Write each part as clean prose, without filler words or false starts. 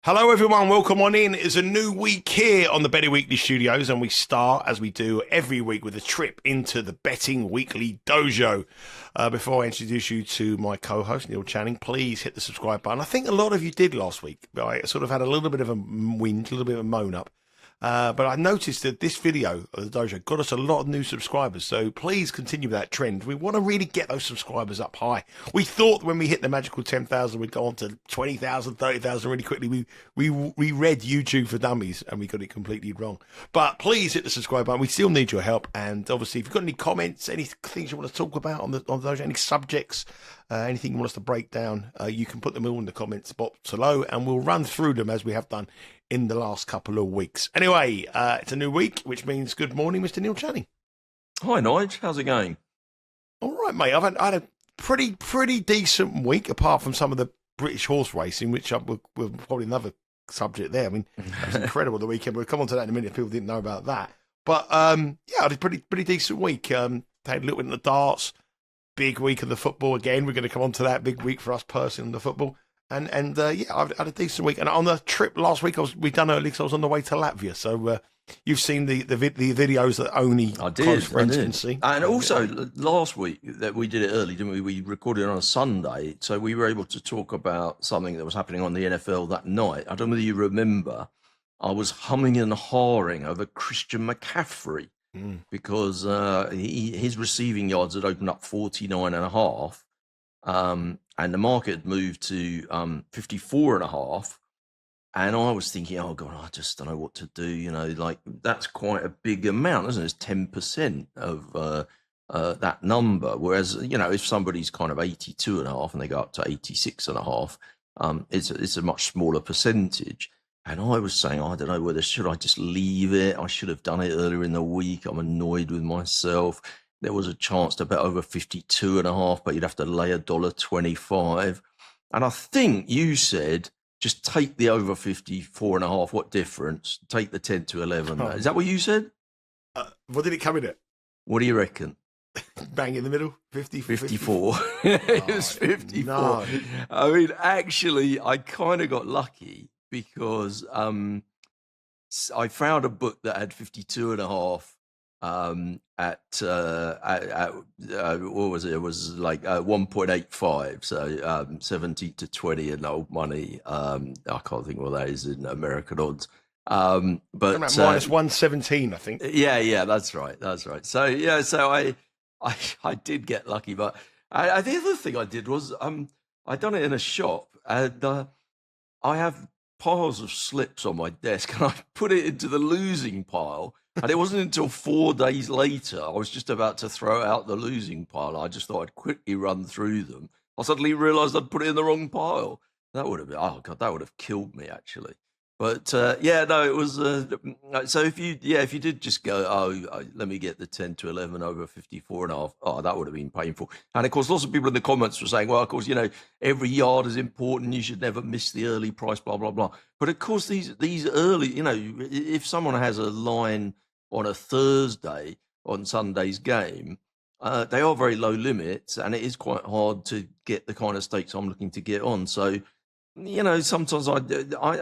Hello everyone, welcome on in. It's a new week here on the Betting Weekly Studios, and we start, as we do every week, with a trip into the Betting Weekly Dojo. Before I introduce you to my co-host, Neil Channing, please hit the subscribe button. I think a lot of you did last week. I sort of had a little bit of a whinge, a little bit of a moan up. But I noticed that this video of the Dojo got us a lot of new subscribers, so please continue that trend. We want to really get those subscribers up high. We thought when we hit the magical 10,000 we'd go on to 20,000, 30,000 really quickly. We read YouTube for Dummies and we got it completely wrong. But please hit the subscribe button. We still need your help, and obviously if you've got any comments, any things you want to talk about on the Dojo, any subjects, anything you want us to break down, you can put them all in the comments box below and we'll run through them as we have done in the last couple of weeks. Anyway, it's a new week, which means good morning, Mr. Neil Channing. Hi, Nigel. How's it going? All right, mate. I had a pretty decent week, apart from some of the British horse racing, which we'll probably another subject there. I mean, that was incredible the weekend. We'll come on to that in a minute if people didn't know about that. But yeah, I had a pretty decent week. Had a little bit in the darts. Big week of the football again. We're going to come on to that. Big week for us personally in the football. And yeah, I've had a decent week. And on the trip last week, we done early because I was on the way to Latvia. So you've seen the videos that only close friends can see. And also last week that we did it early, didn't we? We recorded on a Sunday, so we were able to talk about something that was happening on the NFL that night. I don't know whether you remember. I was humming and hawing over Christian McCaffrey because his receiving yards had opened up 49.5. And the market had moved to 54.5, and I was thinking, oh God, I just don't know what to do. You know, like that's quite a big amount, isn't it? It's 10% of that number. Whereas, you know, if somebody's kind of 82.5 and they go up to 86.5, it's a much smaller percentage. And I was saying, I don't know whether should I just leave it? I should have done it earlier in the week. I'm annoyed with myself. There was a chance to bet over 52.5, but you'd have to lay $1.25. And I think you said, just take the over 54.5. What difference? Take the 10 to 11. Oh. Is that what you said? What did it come in at? What do you reckon? Bang in the middle? 54. It was 54. No. I mean, actually, I kind of got lucky because I found a book that had 52.5. At what was it? It was like 1.85, so 70 to 20 in old money. I can't think what that is in American odds. But minus 117, I think. Yeah, that's right. So yeah, so I did get lucky, but the other thing I did was I done it in a shop, and I have piles of slips on my desk, and I put it into the losing pile. And it wasn't until 4 days later, I was just about to throw out the losing pile. I just thought I'd quickly run through them. I suddenly realised I'd put it in the wrong pile. That would have been, oh God, that would have killed me actually. But yeah, no, it was, so if you did just go, let me get the 10 to 11 over 54.5, oh, that would have been painful. And of course, lots of people in the comments were saying, well, of course, you know, every yard is important. You should never miss the early price, blah, blah, blah. But of course, these early, you know, if someone has a line on a Thursday on Sunday's game, they are very low limits, and it is quite hard to get the kind of stakes I'm looking to get on. So, you know, sometimes I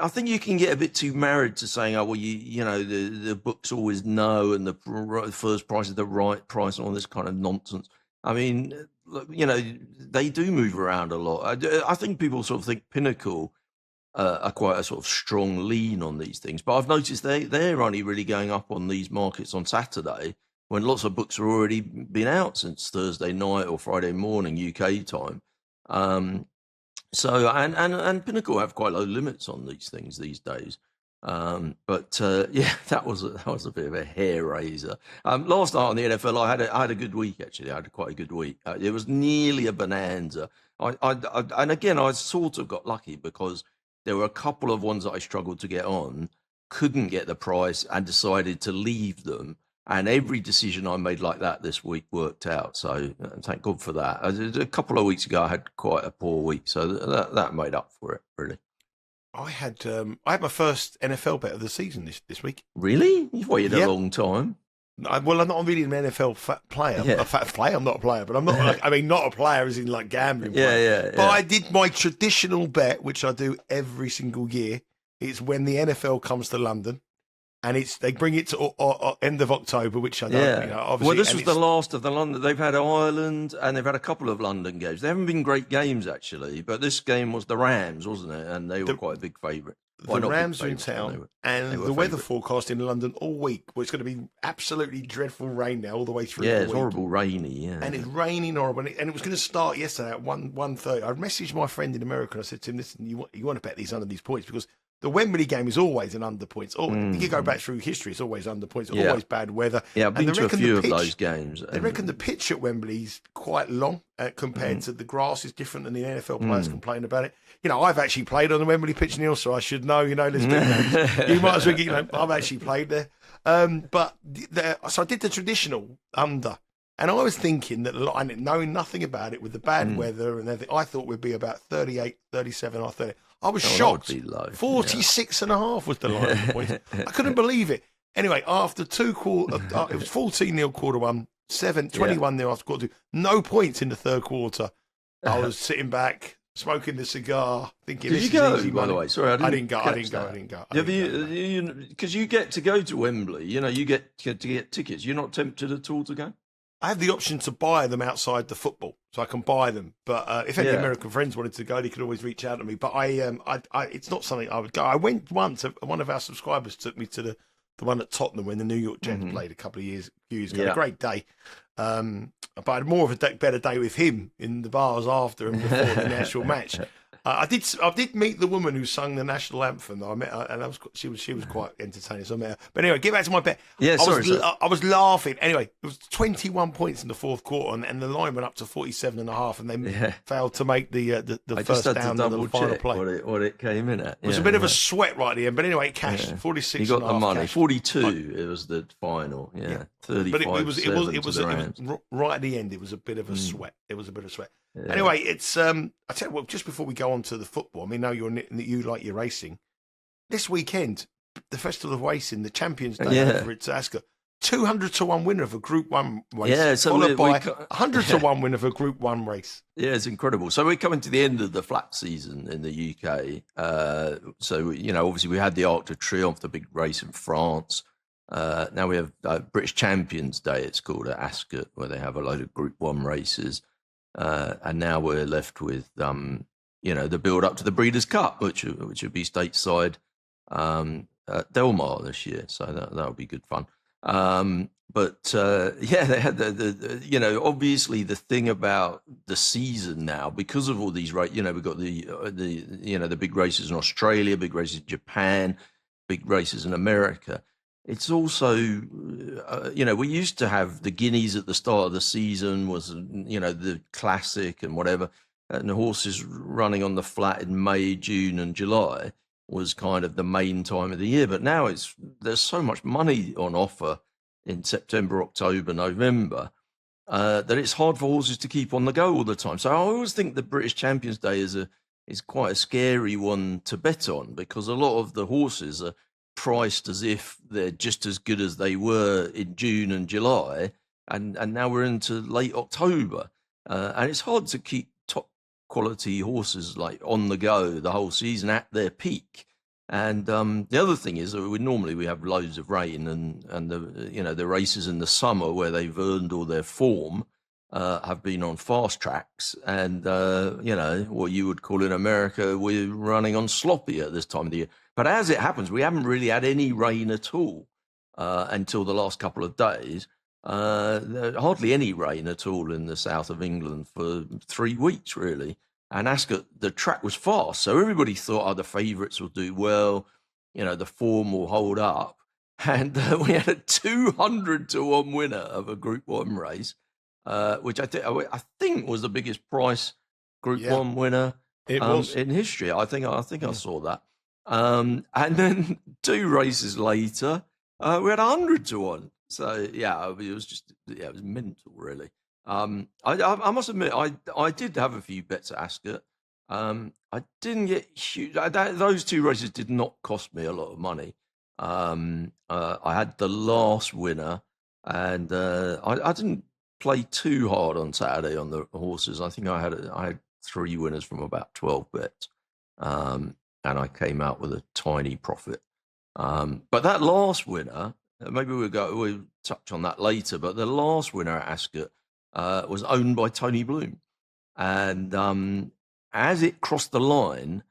think you can get a bit too married to saying, oh, well, you know, the books always know, and the first price is the right price, and all this kind of nonsense. I mean, you know, they do move around a lot. I think people sort of think Pinnacle are quite a sort of strong lean on these things, but I've noticed they're only really going up on these markets on Saturday when lots of books have already been out since Thursday night or Friday morning UK time. So and Pinnacle have quite low limits on these things these days. But yeah, that was a bit of a hair raiser. Last night on the NFL, I had a good week actually. I had quite a good week. It was nearly a bonanza. And again, I sort of got lucky because there were a couple of ones that I struggled to get on, couldn't get the price, and decided to leave them. And every decision I made like that this week worked out. So thank God for that. A couple of weeks ago, I had quite a poor week, so that made up for it, really. I had my first NFL bet of the season this week. Really? You've waited a long time. Well, I'm not really an NFL player. Yeah. I'm not a player, but I'm not. Like, I mean, not a player as in like gambling. Yeah. But I did my traditional bet, which I do every single year, It's when the NFL comes to London, and they bring it to end of October, which I don't. Yeah. Obviously, Well, this was the last of the London. They've had Ireland, and they've had a couple of London games. They haven't been great games actually, but this game was the Rams, wasn't it? And they were quite a big favourite. The Rams are in town, and the weather forecast in London all week. Well, it's going to be absolutely dreadful rain now all the way through. Yeah, it's horrible, rainy. Yeah, and it's raining horrible, and it was going to start yesterday at 1:30. I messaged my friend in America. And I said to him, "Listen, you want to bet these under these points because the Wembley game is always an under points. You go back through history; it's always under points. Always bad weather. Yeah, I've been to a few of those games. They reckon the pitch at Wembley's quite long compared to the grass is different, and the NFL players complain about it. I've actually played on the Wembley pitch, Neil, so I should know. You might as well. I've actually played there. So I did the traditional under, and I was thinking that, knowing nothing about it with the bad weather and everything, I thought we'd be about 38, 37 or 30. I was shocked. 46.5 was the line points. I couldn't believe it. Anyway, after two quarters, it was 14-0 quarter one, 21-0 after quarter two. No points in the third quarter. I was sitting back, smoking the cigar, thinking, Did you go, by the way? Sorry, I didn't go. Because you get to go to Wembley, you get to get tickets. You're not tempted at all to go? I have the option to buy them outside the football, so I can buy them. But if any American friends wanted to go, they could always reach out to me. But it's not something I would go. I went once. One of our subscribers took me to the one at Tottenham when the New York Jets played a couple of years ago. A great day. But I had more of a better day with him in the bars after and before the actual match. I did meet the woman who sung the national anthem. I met her, and she was quite entertaining. So I met her. But anyway, get back to my bet. Yeah, I was laughing. Anyway, it was 21 points in the fourth quarter, and the line went up to 47.5, and they failed to make the first down in the final play. What it came in at. It was a bit of a sweat right at the end, but anyway, it cashed 46. You got the money. Cash. 42. It was the final. 35. But it was right at the end. It was a bit of a sweat. It was a bit of sweat. Yeah. Anyway, it's I tell you what. Just before we go on to the football, I mean, now you like your racing. This weekend, the Festival of Racing, the Champions Day over at Ascot, 200 to 1 winner of a Group 1 race, followed by 100 to 1 winner of a Group 1 race. Yeah, it's incredible. So we're coming to the end of the flat season in the UK. So obviously we had the Arc de Triomphe, the big race in France. Now we have British Champions Day, it's called, at Ascot, where they have a load of Group 1 races. And now we're left with, the build up to the Breeders' Cup, which would be stateside at Del Mar this year. So that'll be good fun. They had obviously the thing about the season now, because of all these we've got the big races in Australia, big races in Japan, big races in America. It's also, we used to have the guineas at the start of the season was, the classic and whatever, and the horses running on the flat in May, June and July was kind of the main time of the year. But now there's so much money on offer in September, October, November, that it's hard for horses to keep on the go all the time. So I always think the British Champions Day is quite a scary one to bet on, because a lot of the horses are priced as if they're just as good as they were in June and July, and now we're into late October, and it's hard to keep top quality horses like on the go the whole season at their peak. And the other thing is that we have loads of rain, and the races in the summer where they've earned all their form have been on fast tracks, and what you would call in America, we're running on sloppy at this time of the year. But as it happens, we haven't really had any rain at all until the last couple of days. Hardly any rain at all in the south of England for 3 weeks, really. And Ascot, the track was fast, so everybody thought, the favourites will do well, the form will hold up. And we had a 200 to 1 winner of a Group 1 race, which I think was the biggest price Group 1 winner in history. I think I saw that. And then 2 races later, we had 100 to 1. So it was mental, really. I must admit, I did have a few bets at Ascot. I didn't get huge. Those 2 races did not cost me a lot of money. I had the last winner, and I didn't play too hard on Saturday on the horses. I think I had 3 winners from about 12 bets. and I came out with a tiny profit. But that last winner, maybe we'll touch on that later, but the last winner at Ascot was owned by Tony Bloom. And as it crossed the line,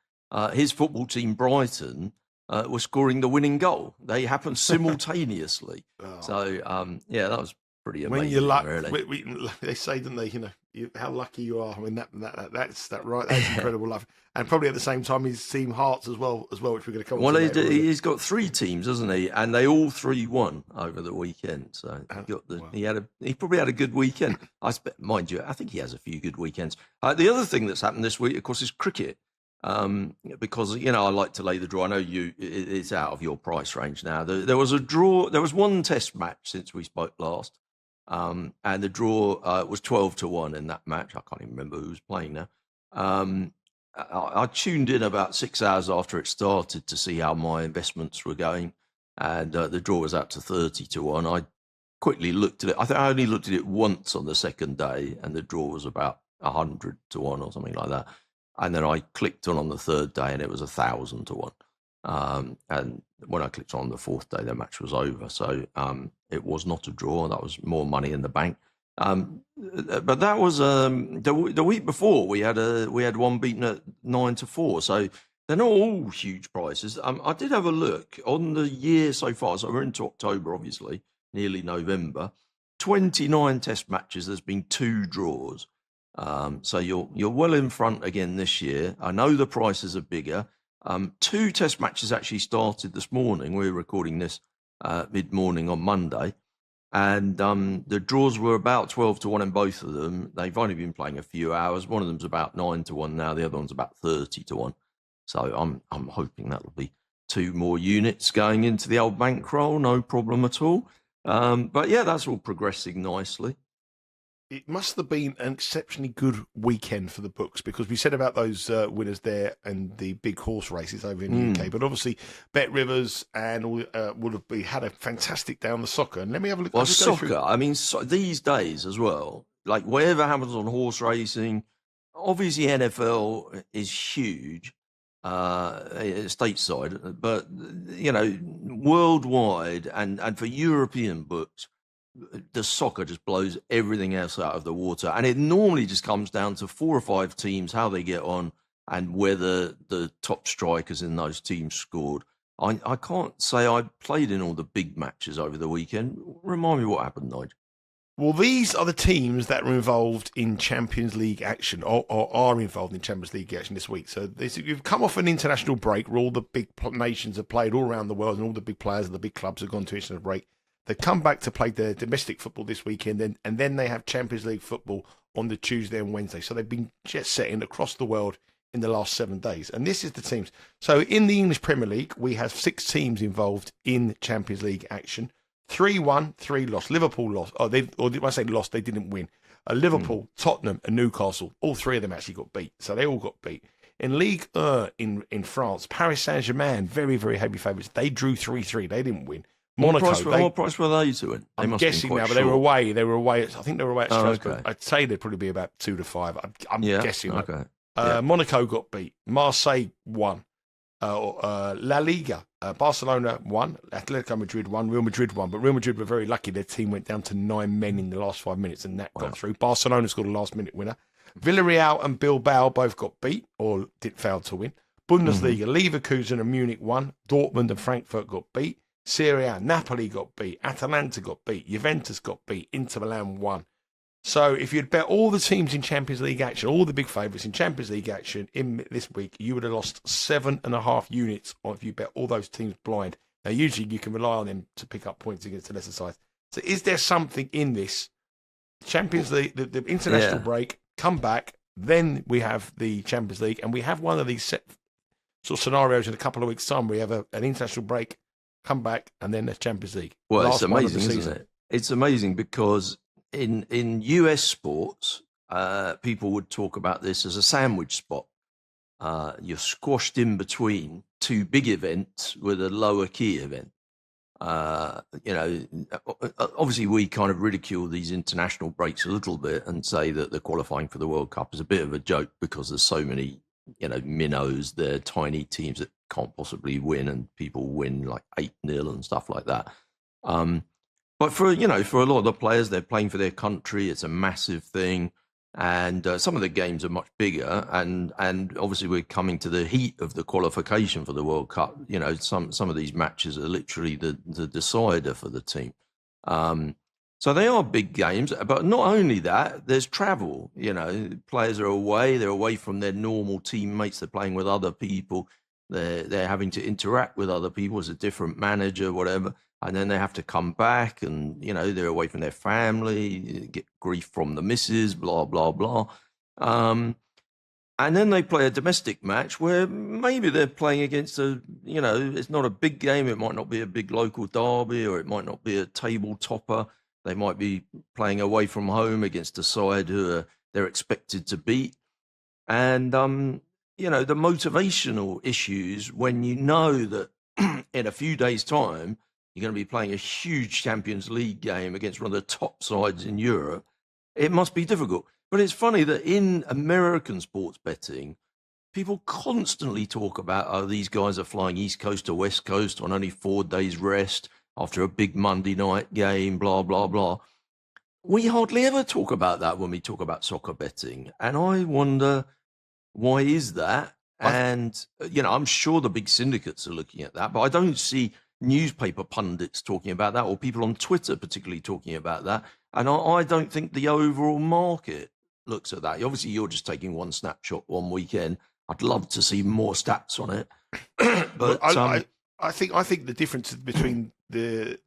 his football team, Brighton, was scoring the winning goal. They happened simultaneously. Oh. So, that was pretty amazing. When you're really. They say, don't they? How lucky you are. I mean, that's right. That's incredible luck. And probably at the same time, his team Hearts as well, which we're going to come. Well, he's got 3 teams, hasn't he? And they all 3 won over the weekend. So he probably had a good weekend. Mind you, I think he has a few good weekends. The other thing that's happened this week, of course, is cricket. Because I like to lay the draw. I know it's out of your price range now. There was a draw. There was one test match since we spoke last, and the draw was 12-1 in that match. I can't even remember who was playing now. I tuned in about 6 hours after it started to see how my investments were going, and the draw was out to 30-1. I quickly looked at it. I think I only looked at it once on the second day, and the draw was about 100-1 or something like that. And then I clicked on the third day, and it was 1,000-1. And when I clicked on the fourth day, the match was over. So it was not a draw. That was more money in the bank. But that was the week before. We had one beaten at 9-4. So they're not all huge prices. I did have a look on the year so far. So we're into October, obviously, nearly November. 29 test matches. There's been 2 draws. So you're well in front again this year. I know the prices are bigger. 2 test matches actually started this morning. We're recording this mid-morning on Monday. And the draws were about 12-1 in both of them. They've only been playing a few hours. One of them's about 9-1 now. The other one's about 30-1. So I'm hoping that'll be 2 more units going into the old bankroll. No problem at all. But yeah, that's all progressing nicely. It must have been an exceptionally good weekend for the books, because we said about those winners there and the big horse races over in the UK. But obviously, Bet Rivers and all would have had a fantastic day on the soccer. And let me have a look. Well, soccer, I mean, these days as well, like whatever happens on horse racing, obviously NFL is huge stateside, but, worldwide and for European books, the soccer just blows everything else out of the water. And it normally just comes down to 4 or 5 teams, how they get on, and whether the top strikers in those teams scored. I can't say I played in all the big matches over the weekend. Remind me what happened, Nigel. Well, these are the teams that are involved in Champions League action, or are involved in Champions League action this week. So you've come off an international break where all the big nations have played all around the world, and all the big players of the big clubs have gone to international break. They come back to play their domestic football this weekend, and then they have Champions League football on the Tuesday and Wednesday. So they've been jet setting across the world in the last 7 days. And this is the teams. So in the English Premier League, we have 6 teams involved in Champions League action. 3 won, 3 lost. Liverpool lost. Or when I say lost, they didn't win. Liverpool, Tottenham, and Newcastle, all 3 of them actually got beat. So they all got beat. In Ligue 1 in France, Paris Saint-Germain, very, very heavy favourites. They drew 3-3. They didn't win. Monaco. What price were they to win? I'm guessing now, but they were away. I think they were away at Strasbourg. Okay. I'd say they'd probably be about 2-5. I'm guessing. Okay. Monaco got beat. Marseille won. La Liga. Barcelona won. Atletico Madrid won. Real Madrid won. But Real Madrid were very lucky. Their team went down to 9 men in the last 5 minutes, and that got through. Barcelona scored a last-minute winner. Villarreal and Bilbao both got beat, or failed to win. Bundesliga, Leverkusen and Munich won. Dortmund and Frankfurt got beat. Serie A, Napoli got beat, Atalanta got beat, Juventus got beat, Inter Milan won. So if you'd bet all the teams in Champions League action, all the big favourites in Champions League action in this week, you would have lost 7.5 units if you bet all those teams blind. Now, usually you can rely on them to pick up points against the lesser sides. So is there something in this? Champions League, the international break, come back, then we have the Champions League, and we have one of these sort of scenarios in a couple of weeks' time where we have an international break, come back, and then the Champions League. Well, it's amazing, isn't it? It's amazing because in US sports, people would talk about this as a sandwich spot. You're squashed in between 2 big events with a lower key event. Obviously we kind of ridicule these international breaks a little bit and say that the qualifying for the World Cup is a bit of a joke because there's so many minnows. They're tiny teams that can't possibly win, and people win like 8-0 and stuff like that. But for a lot of the players, they're playing for their country. It's a massive thing. And some of the games are much bigger, and obviously we're coming to the heat of the qualification for the World Cup. Some of these matches are literally the decider for the team. So they are big games, but not only that, there's travel. Players are away; they're away from their normal teammates. They're playing with other people. They're having to interact with other people as a different manager, whatever. And then they have to come back, and they're away from their family, get grief from the missus, blah blah blah. And then they play a domestic match where maybe they're playing against it's not a big game. It might not be a big local derby, or it might not be a table topper. They might be playing away from home against a side who they're expected to beat. And the motivational issues when you know that in a few days' time you're going to be playing a huge Champions League game against one of the top sides in Europe, it must be difficult. But it's funny that in American sports betting, people constantly talk about, these guys are flying East Coast to West Coast on only 4 days rest after a big Monday night game, blah, blah, blah. We hardly ever talk about that when we talk about soccer betting. And I wonder, why is that? And, I'm sure the big syndicates are looking at that, but I don't see newspaper pundits talking about that, or people on Twitter particularly talking about that. And I don't think the overall market looks at that. Obviously, you're just taking one snapshot one weekend. I'd love to see more stats on it. But I think the difference between the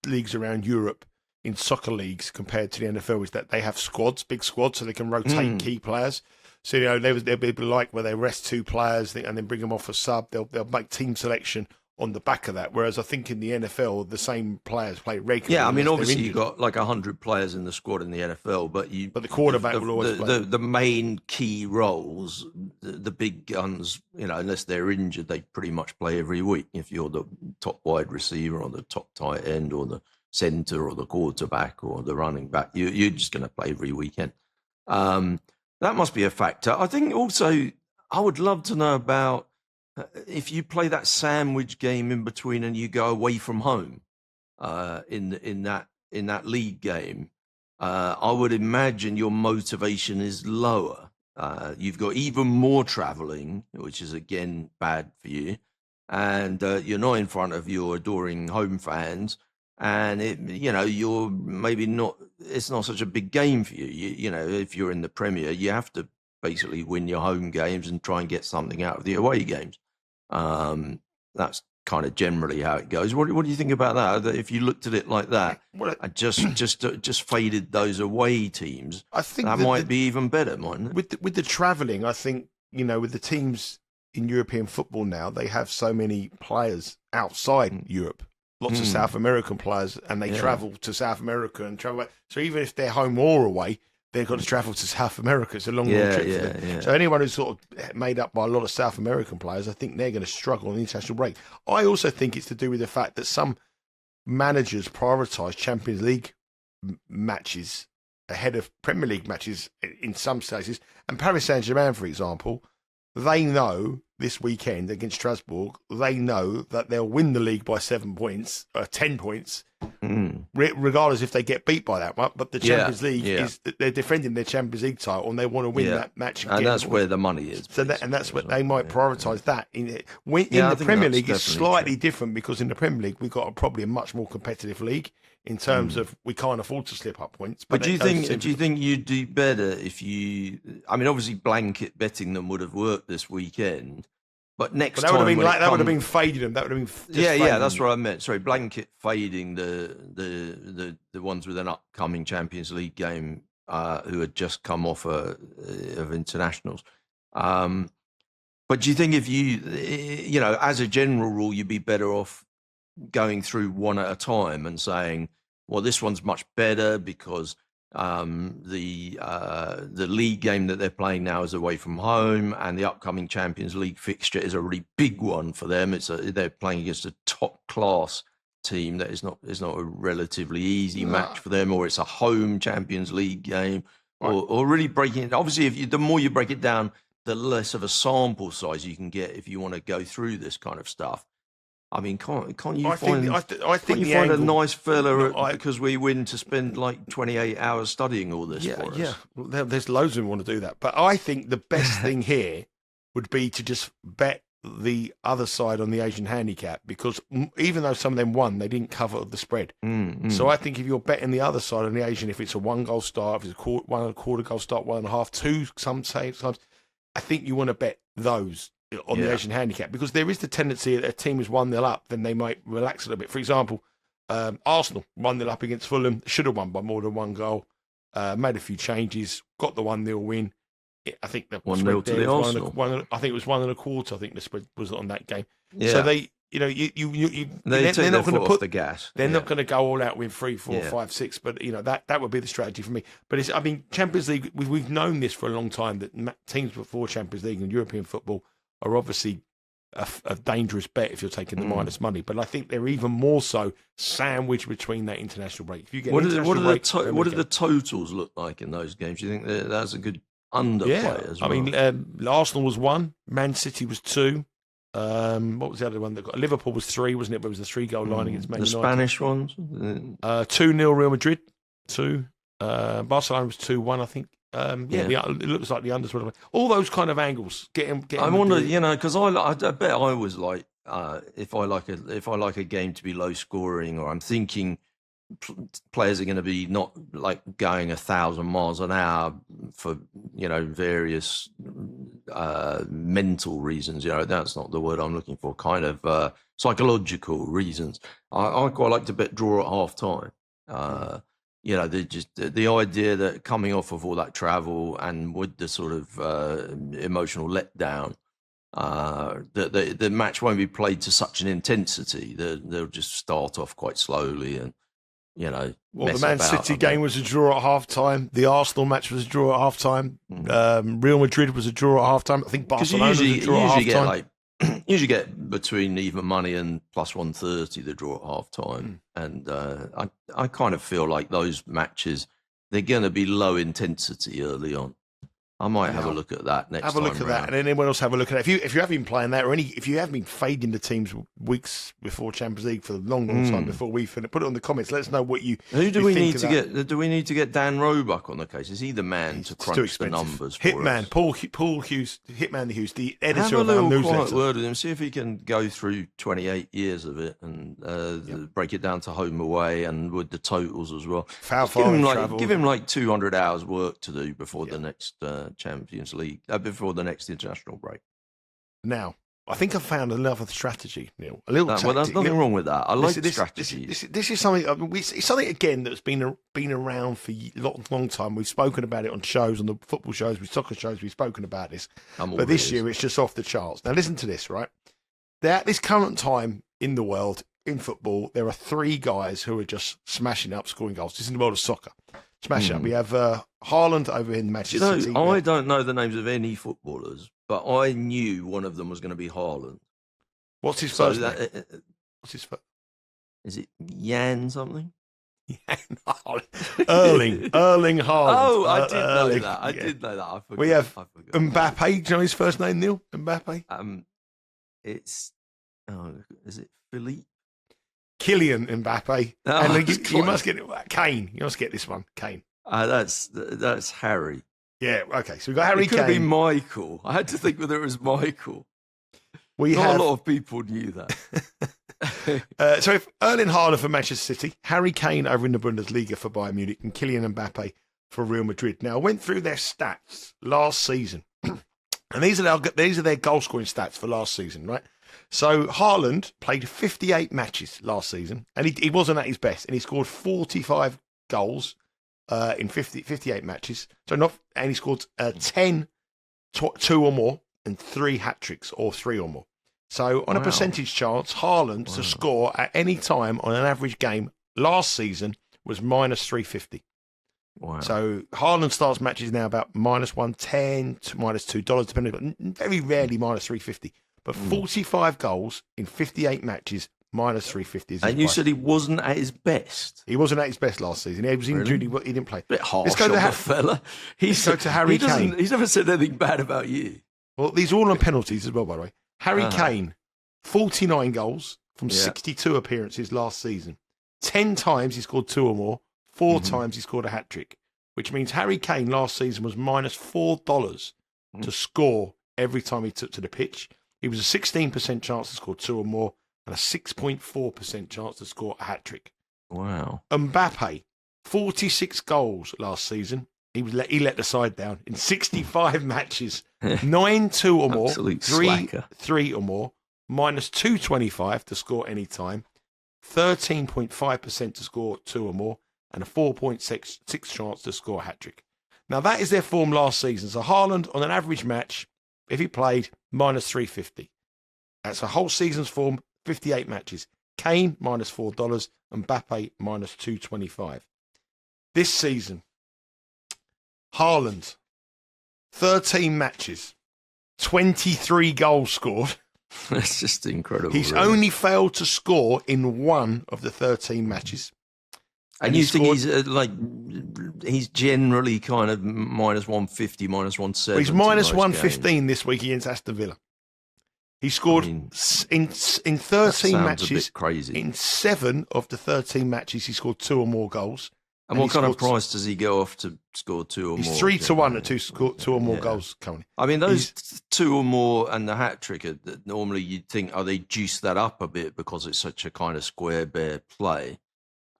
leagues around Europe in soccer leagues compared to the NFL is that they have squads, big squads, so they can rotate key players. So there'll be like where they rest 2 players and then bring them off a sub. They'll make team selection on the back of that. Whereas I think in the NFL, the same players play regularly. Yeah, I mean, obviously you've got like 100 players in the squad in the NFL, but the quarterback will always play. The main key roles, the big guns, unless they're injured, they pretty much play every week. If you're the top wide receiver or the top tight end or the center or the quarterback or the running back, you're just going to play every weekend. That must be a factor. I think also I would love to know about if you play that sandwich game in between and you go away from home in that league game. I would imagine your motivation is lower. You've got even more traveling, which is again bad for you, and you're not in front of your adoring home fans. And you're maybe not. It's not such a big game for you. If you're in the Premier, you have to basically win your home games and try and get something out of the away games. That's kind of generally how it goes. What do you think about that? If you looked at it like that, and just faded those away teams, I think that might be even better, mightn't it? With the travelling, I think with the teams in European football now, they have so many players outside Europe. Lots of South American players, and they travel to South America and travel back. So even if they're home or away, they've got to travel to South America. It's a long trip for them. Yeah. So anyone who's sort of made up by a lot of South American players, I think they're going to struggle on the international break. I also think it's to do with the fact that some managers prioritise Champions League matches ahead of Premier League matches in some cases. And Paris Saint-Germain, for example, they know this weekend against Strasbourg, they know that they'll win the league by 7 points, 10 points, regardless if they get beat by that much. But the Champions League is they're defending their Champions League title, and they want to win that match. And that's where the money is. So that's what they might prioritise that. In the Premier League, it's slightly different because in the Premier League we've got probably a much more competitive league in terms of we can't afford to slip up points. But do you think you'd do better if you? I mean, obviously blanket betting them would have worked this weekend. But next time, that would have been fading them. That would have been that's what I meant. Sorry, blanket fading the ones with an upcoming Champions League game who had just come off of internationals. But do you think if you as a general rule, you'd be better off going through one at a time and saying, well, this one's much better because the league game that they're playing now is away from home, and the upcoming Champions League fixture is a really big one for them. They're playing against a top class team that is not a relatively easy match for them, or it's a home Champions League game, or really breaking it. Obviously, the more you break it down, the less of a sample size you can get if you want to go through this kind of stuff. I mean, can't you find a nice fella because we win to spend like 28 hours studying all this for us? Yeah, well, there's loads of them want to do that. But I think the best thing here would be to just bet the other side on the Asian handicap, because even though some of them won, they didn't cover the spread. So I think if you're betting the other side on the Asian, if it's a 1-goal start, if it's a 1.25 goal start, 1.5, 2, sometimes, I think you want to bet those on the Asian handicap, because there is the tendency that a team is 1-0 up, then they might relax a little bit. For example, Arsenal 1-0 up against Fulham, should have won by more than 1 goal, made a few changes, got the 1-0 win. I think the 1-0 to the Arsenal. I think it was 1.25. I think the spread was on that game. Yeah. So they, they're not going to put the gas. They're not going to go all out with 3, 4, 5, 6. But that would be the strategy for me. But Champions League. We've known this for a long time, that teams before Champions League and European football are obviously a dangerous bet if you're taking the minus money. But I think they're even more so sandwiched between that international break. If you get what do the totals look like in those games? Do you think that's a good underplay as well? I mean, Arsenal was 1, Man City was 2. What was the other one that got? Liverpool was 3, wasn't it? But it was a 3-goal line against Man United. The Spanish ones? 2-0 Real Madrid, 2. Barcelona was 2-1, I think. It looks like the unders would have. All those kind of angles. I wonder, because I bet I was like, if I like a game to be low scoring, or I'm thinking players are going to be not like going 1,000 miles an hour for various mental reasons. That's not the word I'm looking for. Kind of psychological reasons. I quite like to bet draw at half time. The idea that coming off of all that travel and with the sort of emotional letdown, that the match won't be played to such an intensity. They'll just start off quite slowly and, the Man City game was a draw at half time. The Arsenal match was a draw at half time. Real Madrid was a draw at half time. I think Barcelona was a draw at half time. Usually get between even money and plus 130 the draw at half time. And I kind of feel like those matches, they're going to be low intensity early on. I might have a look at that next time. Have a look at that, and then anyone else have a look at it. If you have been playing that, or if you have been fading the teams weeks before Champions League for a long time before we finish, put it on the comments. Let us know what you. Who do we need to get? Do we need to get Dan Roebuck on the case? Is he the man to crunch the numbers? Hitman, for us? Paul Hughes, Hitman Hughes, the editor of our newsletter. Have a little quiet word with him. See if he can go through 28 years of it and break it down to home away and with the totals as well. Give him like 200 hours work to do before the next Champions League. Before the next international break. Now, I think I've found another strategy, Neil. A little tactic. Well, there's nothing wrong with that. I like strategy. This is something. It's something again that's been around for a long time. We've spoken about it on shows, on the football shows, with soccer shows. We've spoken about this, but this year it's just off the charts. Now, listen to this, right? At this current time in the world in football, there are 3 guys who are just smashing up, scoring goals. This is in the world of soccer. Smash up. We have Haaland over in Manchester City. I don't know the names of any footballers, but I knew one of them was going to be Haaland. What's his first name? What's his first? Is it Jan something? Erling Haaland. Oh, I did know that. I did know that. I forgot. We have Mbappe. Do you know his first name, Neil? Mbappe. Is it Philippe? Kylian Mbappe. Oh, and you must get it. Kane. You must get this one. Kane. That's Harry. Yeah. Okay. So we got Harry. It could be Michael. I had to think whether it was Michael. Not a lot of people knew that. So if Erling Haaland for Manchester City, Harry Kane over in the Bundesliga for Bayern Munich, and Kylian Mbappe for Real Madrid. Now I went through their stats last season, and these are their goal scoring stats for last season, right? So Haaland played 58 matches last season, and he wasn't at his best, and he scored 45 goals in 58 matches. And he scored 10, 2 or more, and 3 hat-tricks, or 3 or more. So on a percentage chance, Haaland to score at any time on an average game last season was minus 350. Wow. So Haaland starts matches now about minus 110 to minus $2, depending, but very rarely minus 350. But 45 goals in 58 matches, minus 350. And you said he wasn't at his best. He wasn't at his best last season. He was injured. He didn't play. A bit harsh on the fella. Let's go to Harry Kane. He's never said anything bad about you. Well, these are all on penalties as well, by the way. Harry Kane, 49 goals from 62 appearances last season. 10 times he scored 2 or more. 4 times he scored a hat-trick, which means Harry Kane last season was minus $4 to score every time he took to the pitch. He was a 16% chance to score 2 or more and a 6.4% chance to score a hat-trick. Wow. Mbappe, 46 goals last season. He let the side down in 65 matches. 9 2 or more, Absolute 3 slacker. 3 or more, minus 225 to score any time, 13.5% to score 2 or more, and a 4.6 chance to score a hat-trick. Now, that is their form last season. So Haaland, on an average match, if he played, minus 350. That's a whole season's form, 58 matches. Kane, minus $4, and Mbappe, minus 225. This season, Haaland, 13 matches, 23 goals scored. That's just incredible. He's really. only failed to score in 1 of the 13 matches. And you think he's generally kind of minus 150, minus 170. Well, he's minus 115 this week against Aston Villa. He scored in 13 matches. A bit crazy. In 7 of the 13 matches, he scored 2 or more goals. And what kind of price does he go off to score 2 or more? He's 3 to 1 to score 2 or more goals currently. I mean, those 2 or more and the hat trick, normally you'd think, they juice that up a bit because it's such a kind of square bear play.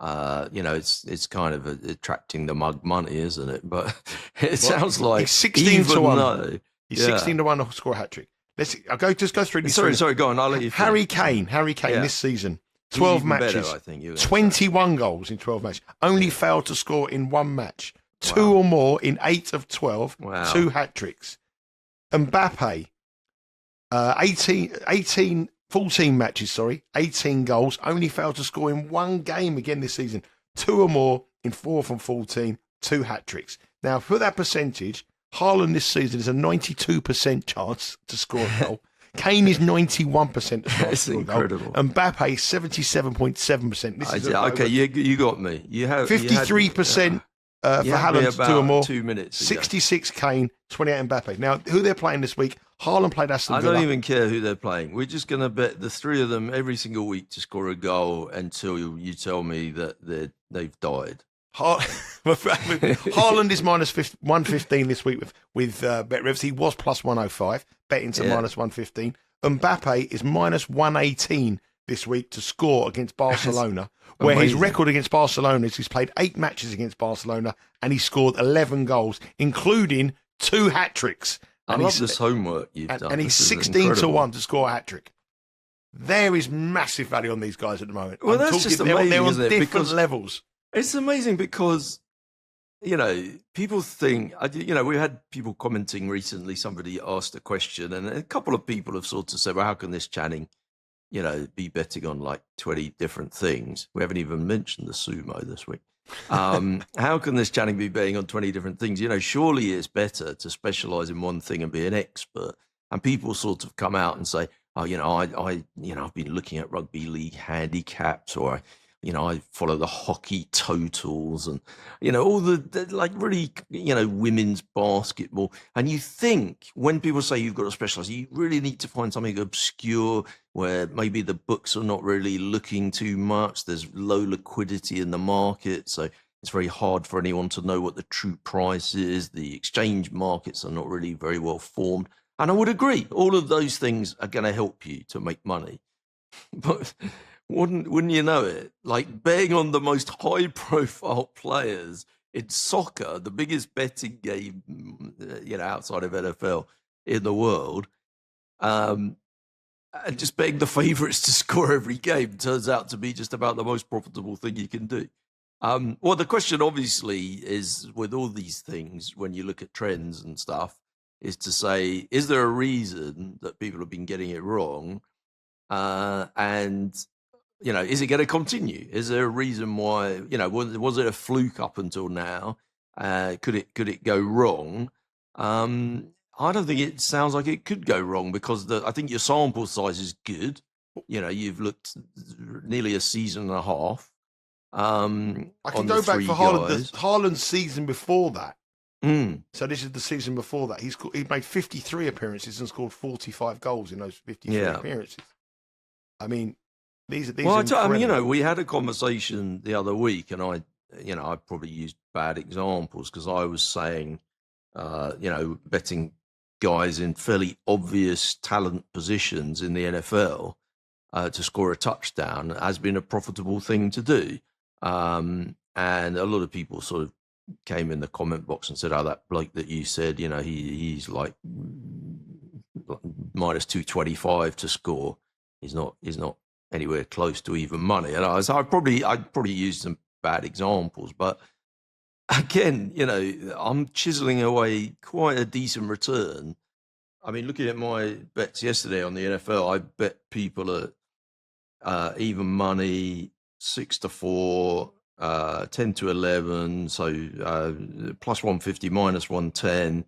It's kind of attracting the mug money, isn't it? But it sounds like he's 16 to 1. He's 16 to 1 to score a hat trick. I'll go through these. Sorry, go on. I'll let you finish. Harry Kane this season, 12 matches, better, I think 21 goals in 12 matches. Only failed to score in 1 match. 2 or more in 8 of 12. Wow. 2 hat tricks. Mbappe, 14 matches, 18 goals. Only failed to score in 1 game again this season. 2 or more in 4 from 14. 2 hat tricks. Now, for that percentage, Haaland this season is a 92% chance to score a goal. Kane is 91% to score a goal. Incredible. Mbappe 77.7%. This is okay, you got me. You have 53% for Haaland 2 or more. 2 minutes. 66 Kane, 28 Mbappe. Now, who they're playing this week? Haaland played Aston Villa. I don't even care who they're playing. We're just going to bet the 3 of them every single week to score a goal until you tell me that they've died. Haaland is minus 115 this week with BetRevs. He was plus 105, betting to minus 115. Mbappe is minus 118 this week to score against Barcelona, where his record against Barcelona is he's played 8 matches against Barcelona and he scored 11 goals, including 2 hat tricks. I love this homework you've done. And he's 16 to 1 to score a hat trick. There is massive value on these guys at the moment. Well, that's just amazing, they're on isn't it? different levels. It's amazing because, people think, we had people commenting recently, somebody asked a question and a couple of people have sort of said, well, how can this Channing, be betting on like 20 different things? We haven't even mentioned the sumo this week. How can this Channing be betting on 20 different things? Surely it's better to specialize in one thing and be an expert. And people sort of come out and say, oh, I've been looking at rugby league handicaps, or I follow the hockey totals and, all the like really, women's basketball. And you think when people say you've got to specialize, you really need to find something obscure where maybe the books are not really looking too much. There's low liquidity in the market. So it's very hard for anyone to know what the true price is. The exchange markets are not really very well formed. And I would agree, all of those things are going to help you to make money. But wouldn't you know it? Like betting on the most high-profile players in soccer, the biggest betting game, outside of NFL in the world, and just betting the favourites to score every game turns out to be just about the most profitable thing you can do. Well, the question obviously is, with all these things, when you look at trends and stuff, is to say, is there a reason that people have been getting it wrong? And is it going to continue? Is there a reason why, was it a fluke up until now? Could it go wrong? I don't think it sounds like it could go wrong because I think your sample size is good. You've looked nearly a season and a half. I can go back for Haaland. Haaland's season before that Mm. So this is the season before that. He made 53 appearances and scored 45 goals in those 53 appearances. I mean, these are incredible. I mean, we had a conversation the other week, and I probably used bad examples because I was saying, betting guys in fairly obvious talent positions in the NFL to score a touchdown has been a profitable thing to do. And a lot of people sort of came in the comment box and said, "Oh, that bloke that you said, he's like minus 225 to score. He's not anywhere close to even money." And I'd probably used some bad examples, but again, I'm chiseling away quite a decent return. I mean, looking at my bets yesterday on the NFL, I bet people at even money, 6-4, 10-11, so plus 150, minus 110.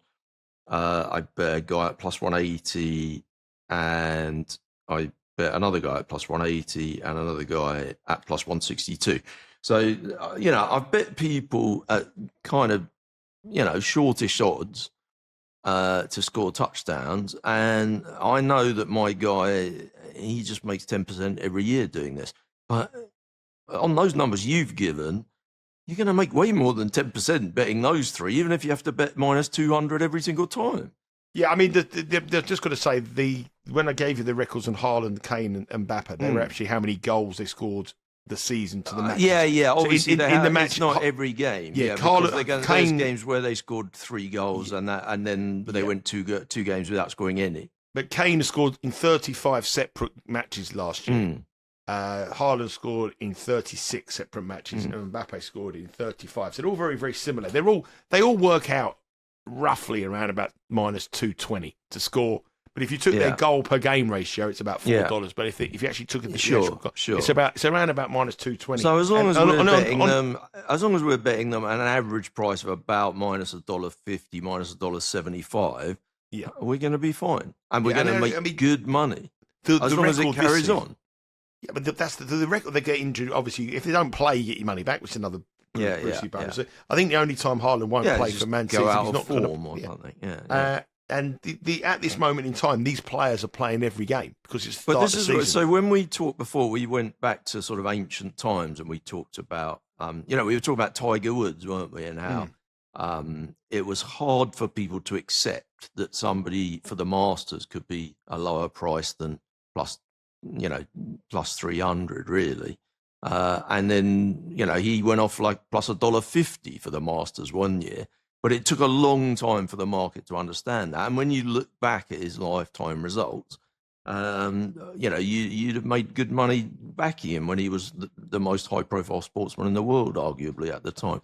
I bet a guy at plus 180, and I bet another guy at plus 180, and another guy at plus 162. So, I've bet people at kind of, shortish odds to score touchdowns. And I know that my guy, he just makes 10% every year doing this. But on those numbers you've given, you're going to make way more than 10% betting those three, even if you have to bet minus 200 every single time. Yeah, I mean, they're just going to say when I gave you the records on Haaland, Kane, and Mbappe, they were actually how many goals they scored the season to the match. Obviously, so in the match, it's not every game. Yeah, because there's games where they scored 3 goals and then they went two games without scoring any. But Kane scored in 35 separate matches last year. Haaland scored in 36 separate matches, and Mbappe scored in 35. So they're all very, very similar. They all work out roughly around about minus 220 to score. But if you took their goal per game ratio, it's about $4. But if you actually took it, it's around about minus 220. So as long as we're betting them at an average price of about minus $1.50, minus $1.75, we're going to be fine, and we're going to make good money as long as it carries on. Yeah, but that's the record they get into. Obviously, if they don't play, you get your money back, which is another bonus. I think the only time Haaland won't play for Man City, he's not form or something. And at this moment in time, these players are playing every game because it's the start of the season. So when we talked before, we went back to sort of ancient times, and we talked about, we were talking about Tiger Woods, weren't we, and how it was hard for people to accept that somebody for the Masters could be a lower price than plus 300 really. And then, he went off like plus $1.50 for the Masters one year. But it took a long time for the market to understand that. And when you look back at his lifetime results, you'd have made good money backing him when he was the most high-profile sportsman in the world, arguably, at the time.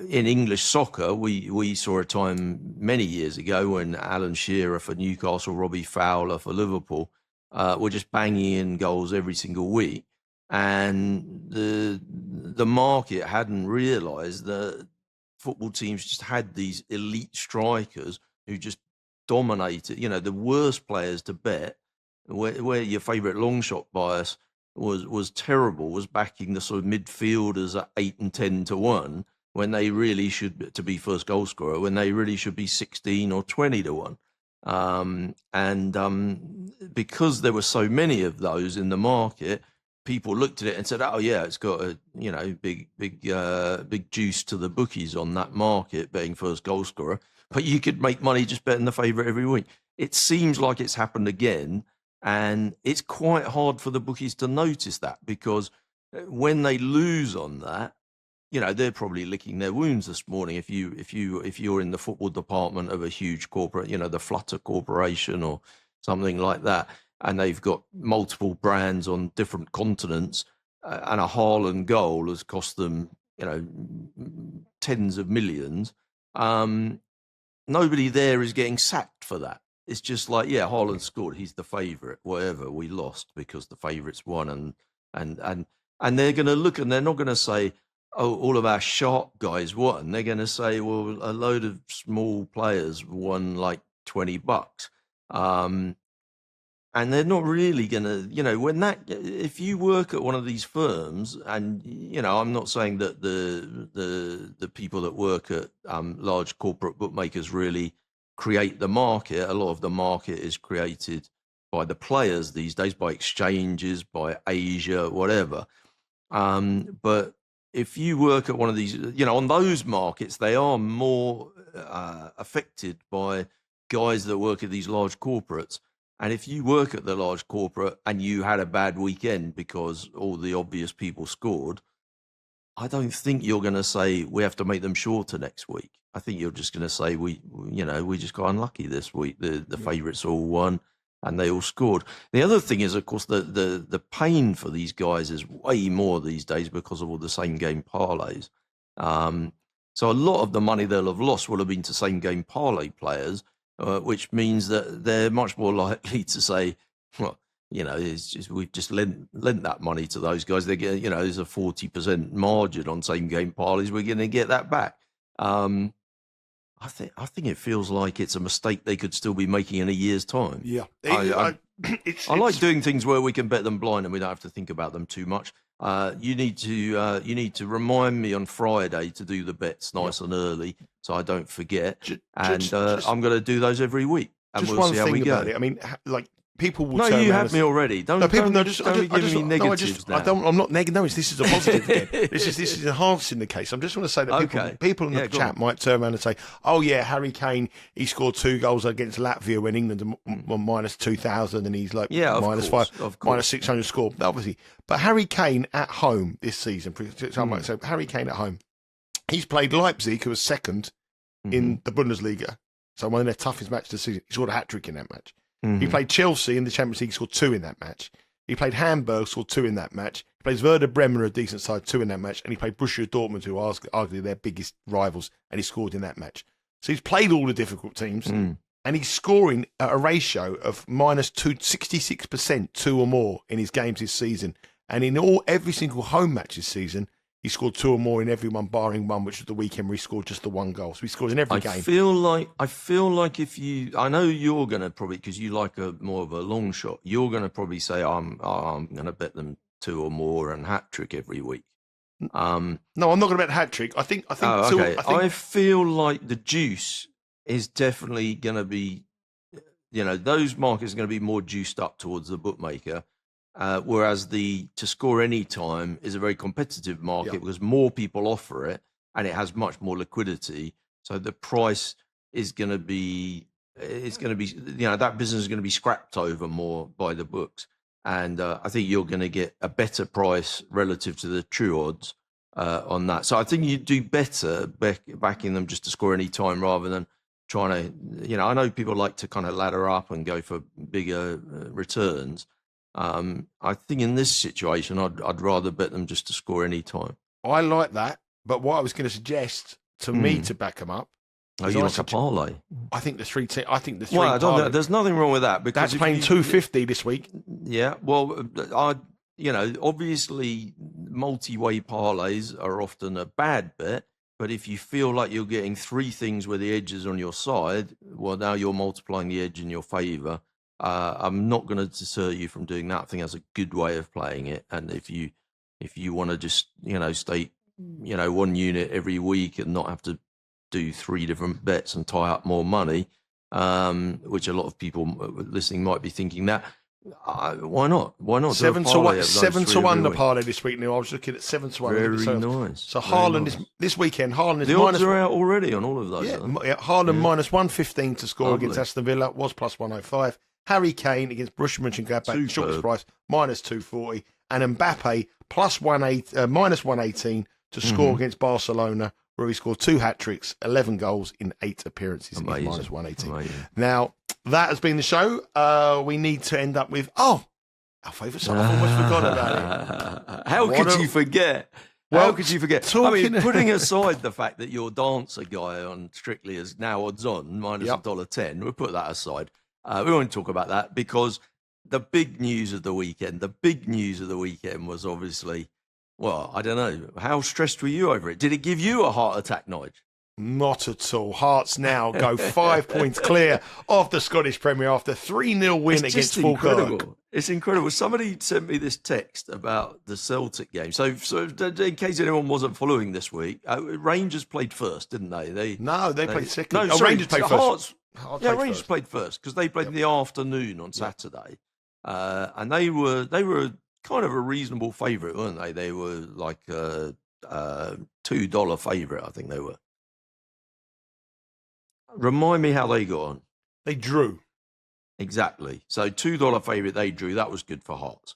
In English soccer, we saw a time many years ago when Alan Shearer for Newcastle, Robbie Fowler for Liverpool were just banging in goals every single week. And the market hadn't realised that football teams just had these elite strikers who just dominated, the worst players to bet, where your favourite long shot bias was terrible, was backing the sort of midfielders at 8 and 10 to 1 when they really should, to be first goal scorer, when they really should be 16 or 20 to 1. Because there were so many of those in the market, people looked at it and said, "Oh yeah, it's got a big juice to the bookies on that market betting first goal scorer." But you could make money just betting the favourite every week. It seems like it's happened again, and it's quite hard for the bookies to notice that, because when they lose on that, they're probably licking their wounds this morning. If you're in the football department of a huge corporate, the Flutter Corporation or something like that, and they've got multiple brands on different continents, and a Haaland goal has cost them, tens of millions. Nobody there is getting sacked for that. It's just like, Haaland scored, he's the favourite, whatever, we lost because the favourites won. And they're going to look, and they're not going to say, "Oh, all of our sharp guys won." They're going to say, "Well, a load of small players won like $20." and they're not really going to, if you work at one of these firms, and I'm not saying that the people that work at large corporate bookmakers really create the market. A lot of the market is created by the players these days, by exchanges, by Asia, whatever. But if you work at one of these, on those markets, they are more affected by guys that work at these large corporates. And if you work at the large corporate and you had a bad weekend because all the obvious people scored, I don't think you're going to say we have to make them shorter next week. I think you're just going to say we just got unlucky this week. The favourites all won and they all scored. The other thing is, of course, the pain for these guys is way more these days because of all the same game parlays. So a lot of the money they'll have lost will have been to same game parlay players, which means that they're much more likely to say, well, it's just, we've just lent that money to those guys. They get, there's a 40% margin on same game parlays. We're going to get that back. I think it feels like it's a mistake they could still be making in a year's time. Yeah, I like doing things where we can bet them blind and we don't have to think about them too much. You need to remind me on Friday to do the bets nice and early so I don't forget. I'm going to do those every week, and we'll see how we go. I mean, like, people will. No, you have me already. Don't give me negatives now. I'm not negative. No, this is a positive again. This is enhancing the case. I just want to say that people in the chat might turn around and say, "Oh yeah, Harry Kane, he scored 2 goals against Latvia when England were minus 2,000, and he's like minus 5, minus 600 scored." Obviously, but Harry Kane at home this season. So Harry Kane at home, he's played Leipzig, who was second in the Bundesliga, so one of their toughest matches this season. He scored a hat-trick in that match. He played Chelsea in the Champions League, scored 2 in that match. He played Hamburg, scored 2 in that match. He plays Werder Bremen, a decent side, 2 in that match. And he played Borussia Dortmund, who are arguably their biggest rivals, and he scored in that match. So he's played all the difficult teams, and he's scoring at a ratio of minus 66%, 2 or more in his games this season. And in every single home match this season, he scored 2 or more in every one, barring one, which was the weekend where he scored just the 1 goal. So he scores in every game. I feel like I know you're going to probably, because you like more of a long shot, you're going to probably say, I'm going to bet them 2 or more and hat-trick every week. No, I'm not going to bet hat-trick. I think. I feel like the juice is definitely going to be, those markets are going to be more juiced up towards the bookmaker. Whereas to score any time is a very competitive market because more people offer it and it has much more liquidity. So the price is going to be, that business is going to be scrapped over more by the books. And I think you're going to get a better price relative to the true odds on that. So I think you do better backing them just to score any time rather than trying to, I know people like to kind of ladder up and go for bigger returns. I think in this situation, I'd rather bet them just to score any time. I like that, but what I was going to suggest to me to back them up. You like a parlay? I think the 3. Well, I don't know. There's nothing wrong with that because that's playing 250 this week. Yeah, well, obviously multi-way parlays are often a bad bet. But if you feel like you're getting 3 things where the edge is on your side, well, now you're multiplying the edge in your favour. I'm not going to deter you from doing that. I think that's a good way of playing it. And if you want to just, stay, 1 unit every week and not have to do 3 different bets and tie up more money, which a lot of people listening might be thinking that, why not? Why not? 7 to 1 the parlay this week. Now I was looking at 7 to 1. Very nice. So Haaland is this weekend. Haaland is the odds are out already on all of those. Haaland minus 115 to score against Aston Villa, was plus 105. Harry Kane against Borussia Mönchengladbach, shortest price, minus 240. And Mbappe, minus 118 to score against Barcelona, where he scored 2 hat-tricks, 11 goals in 8 appearances. Amazing. Minus 118. Amazing. Now, that has been the show. We need to end up with, our favourite song. I've almost forgotten about it. How could you forget? Putting aside the fact that your dancer guy on Strictly is now odds on, minus $1.10, we'll put that aside. We won't talk about that because the big news of the weekend was obviously, well, I don't know. How stressed were you over it? Did it give you a heart attack, Nige? Not at all. Hearts now go 5 points clear of the Scottish Premier after 3-0 win against Falkirk. It's incredible. Somebody sent me this text about the Celtic game. So in case anyone wasn't following this week, Rangers played first, didn't they? They played second. No, sorry, Rangers played first. Rangers played first because they played in the afternoon on Saturday, and they were kind of a reasonable favourite, weren't they? They were like a $2 favourite, I think they were. Remind me how they got on. They drew. Exactly. So $2 favourite they drew. That was good for Hearts.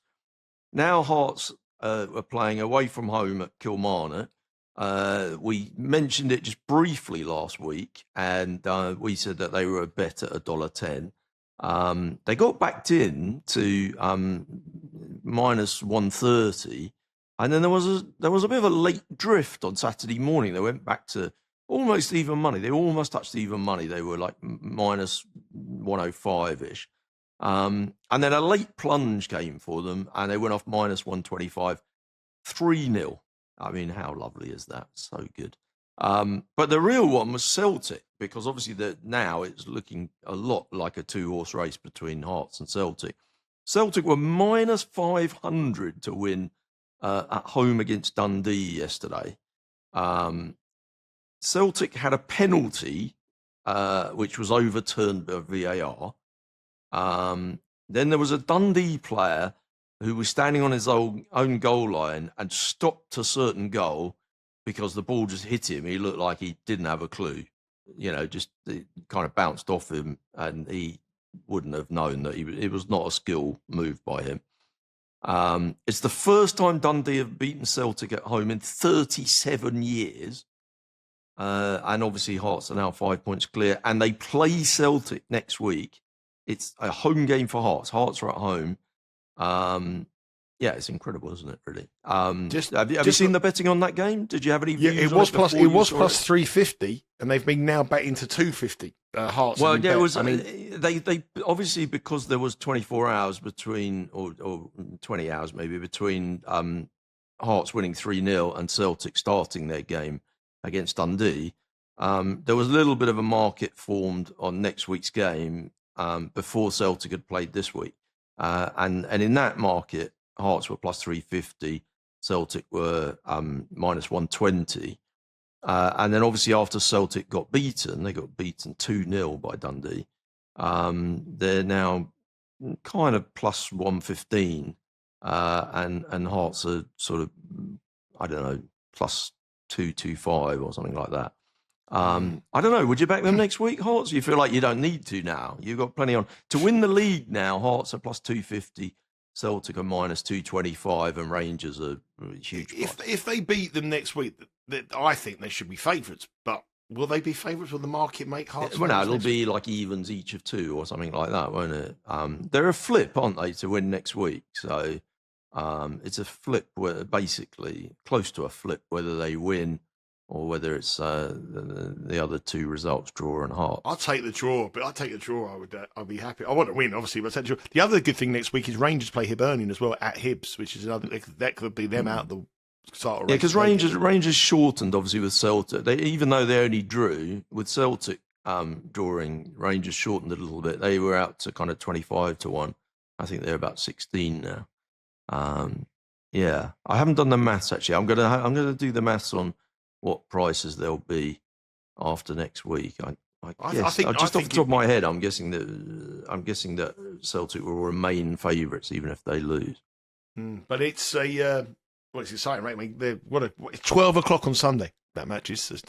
Now Hearts are playing away from home at Kilmarnock. We mentioned it just briefly last week, and we said that they were a bet at $1.10. They got backed in to minus 130, and then there was a bit of a late drift on Saturday morning. They went back to almost even money. They almost touched even money. They were like minus 105-ish. And then a late plunge came for them, and they went off minus 125, 3-0. I mean, how lovely is that? So good. But the real one was Celtic, because obviously now it's looking a lot like a two-horse race between Hearts and Celtic. Celtic were minus 500 to win at home against Dundee yesterday. Celtic had a penalty, which was overturned by VAR. Then there was a Dundee player who was standing on his own goal line and stopped a certain goal because the ball just hit him. He looked like he didn't have a clue. Just it kind of bounced off him, and he wouldn't have known that it was not a skill move by him. It's the first time Dundee have beaten Celtic at home in 37 years. And obviously Hearts are now 5 points clear, and they play Celtic next week. It's a home game for Hearts. Hearts are at home. It's incredible, isn't it? Really. Have you seen the betting on that game? Did you have any views? Yeah, it was plus 350, and they've been now betting to 250. Hearts. Well, yeah, it was. I mean, they obviously, because there was 24 hours between, or 20 hours maybe between Hearts winning 3-0 and Celtic starting their game against Dundee. There was a little bit of a market formed on next week's game before Celtic had played this week. And in that market, Hearts were plus 350, Celtic were minus 120. And then obviously after Celtic got beaten, they got beaten 2-0 by Dundee. They're now kind of plus 115. And Hearts are sort of, I don't know, plus 225 or something like that. I don't know. Would you back them next week, Hearts? You feel like you don't need to now. You've got plenty on. To win the league now, Hearts are plus 250, Celtic are minus 225, and Rangers are huge. If they beat them next week, I think they should be favourites. But will they be favourites? Will the market make Hearts? Well, no, it'll be like evens each of two or something like that, won't it? They're a flip, aren't they, to win next week? So it's a flip, where basically close to a flip, whether they win or whether it's the other two results, draw and Hearts. I'll take the draw, but I'd be happy. I want to win, obviously, but I'll take the draw. The other good thing next week is Rangers play Hibernian as well at Hibs, which is another, that could be them out the start of race. Yeah, because Rangers shortened, obviously, with Celtic. Even though they only drew, with Celtic drawing, Rangers shortened a little bit. They were out to kind of 25 to 1. I think they're about 16 now. I haven't done the maths, actually. I'm gonna do the maths on what prices there'll be after next week. I think off the top of my head, I'm guessing that Celtic will remain favourites even if they lose. But it's it's exciting, right? I mean, it's 12 o'clock on Sunday. That match is. It's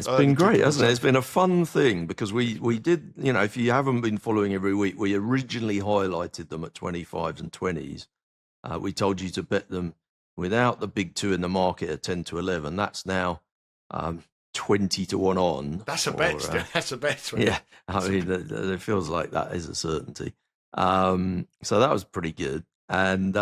been great, hasn't it? It's been a fun thing because we did. If you haven't been following every week, we originally highlighted them at 25s and 20s. We told you to bet them without the big two in the market at 10 to 11. That's now 20 to 1 on. That's a bet. That's a bet. Right? Yeah, I mean, it feels like that is a certainty. So that was pretty good. And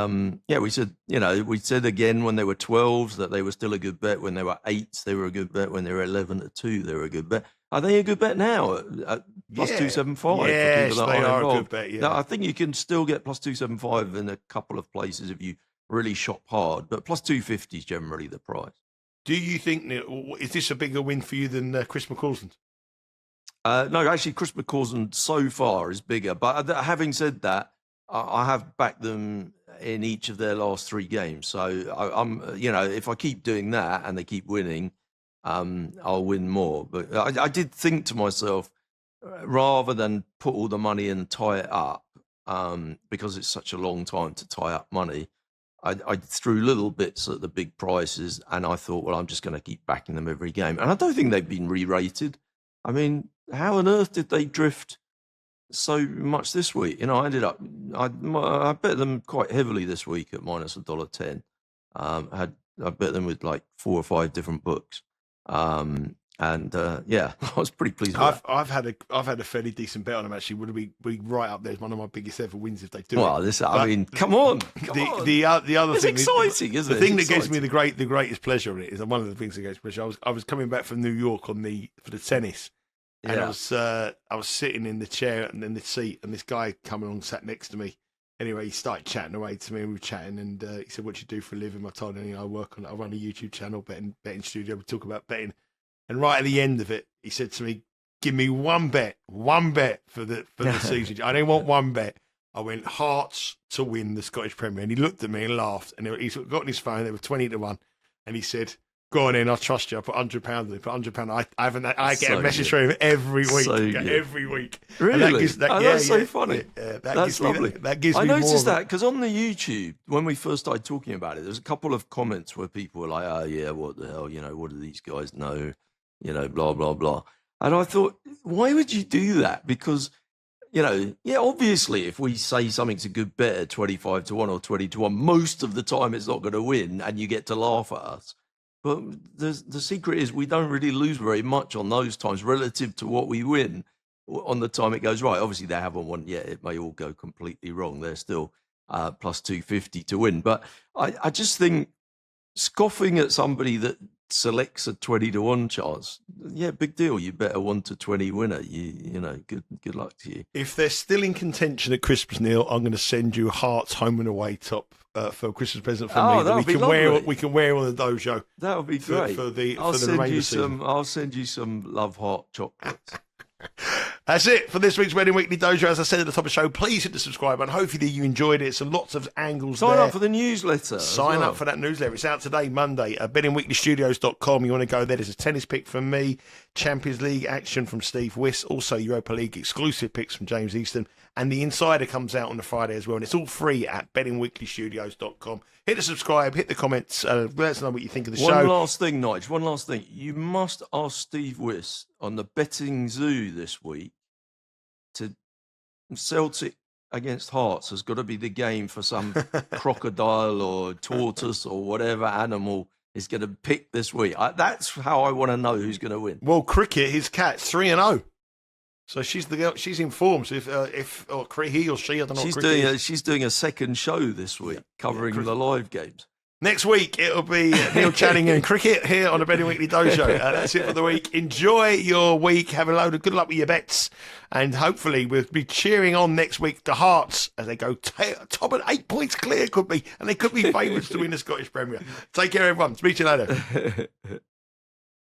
we said again when they were 12s that they were still a good bet. When they were 8s, they were a good bet. When they were 11 to 2, they were a good bet. Are they a good bet now at plus 275? Yes, they are a good bet. Yeah, now, I think you can still get plus 275 in a couple of places if you really shop hard, but plus 250 is generally the price. Do you think, Neil, is this a bigger win for you than Chris McCausland's? No, actually, Chris McCausland so far is bigger. But having said that, I have backed them in each of their last 3 games. So I'm, if I keep doing that and they keep winning, I'll win more. But I did think to myself, rather than put all the money in and tie it up, because it's such a long time to tie up money, I threw little bits at the big prices, and I thought, well, I'm just going to keep backing them every game. And I don't think they've been re-rated. I mean, how on earth did they drift so much this week? I ended up, I bet them quite heavily this week at minus $1.10. I bet them with like 4 or 5 different books. Yeah, I was pretty pleased with that. I've had a fairly decent bet on them, actually. Would be right up there as one of my biggest ever wins if they do. Well, I mean, come on. The other it's thing, exciting, isn't it? The thing that gives me the greatest pleasure in it is one of the things that gives me pleasure. I was coming back from New York for the tennis, and I was sitting in the chair and in the seat, and this guy coming along sat next to me. Anyway, he started chatting away to me, and we were chatting, and he said, "What do you do for a living?" I told him, I run a YouTube channel, betting studio. We talk about betting. And right at the end of it, he said to me, "Give me one bet for the season. I don't want one bet." I went Hearts to win the Scottish Premier, and he looked at me and laughed. And he's got on his phone. They were 20-1, and he said, "Go on in, I trust you. I put £100 in. Put £100. I get a message from him every week. Every week. Really? That's so funny. That's lovely. That gives me I more. noticed that because on the YouTube, when we first started talking about it, there was a couple of comments where people were like, "Oh yeah, what the hell? What do these guys know? Blah blah blah." And I thought, why would you do that? Because obviously, if we say something's a good bet at 25-1 or 20-1, most of the time it's not going to win, and you get to laugh at us. But the secret is we don't really lose very much on those times relative to what we win on the time it goes right. Obviously, they haven't won yet. It may all go completely wrong. They're still plus 250 to win. But I just think scoffing at somebody that selects a 20-1 chance, big deal. You bet a 1-20 winner. Good luck to you. If they're still in contention at Christmas, Neil, I'm going to send you Hearts home and away top for a Christmas present for me. That we can wear on the dojo. That would be great. I'll send you some Love Heart chocolates. That's it for this week's Betting Weekly Dojo. As I said at the top of the show, please hit the subscribe button. Hopefully you enjoyed it. Some lots of angles Sign there. up for the newsletter. Sign up for that newsletter. It's out today, Monday, at bettingweeklystudios.com. You want to go there. There's a tennis pick from me, Champions League action from Steve Wiss, also Europa League exclusive picks from James Easton, and the Insider comes out on the Friday as well. And it's all free at bettingweeklystudios.com. Hit the subscribe, hit the comments, let us know what you think of the show. One last thing, Nige. One last thing. You must ask Steve Wiss on the Betting Zoo this week to Celtic against Hearts has got to be the game for some crocodile or tortoise or whatever animal is going to pick this week. That's how I want to know who's going to win. Well, cricket, his cat's 3-0. So she's the girl. She's informed. So if he or she, I don't know. She's doing a second show this week covering the live games. Next week it'll be Neil Channing and cricket here on the Betting Weekly Dojo. That's it for the week. Enjoy your week. Have a load of good luck with your bets, and hopefully we'll be cheering on next week the Hearts as they go top at 8 points clear. Could be, and they could be favourites to win the Scottish Premier. Take care, everyone. Speak to you later.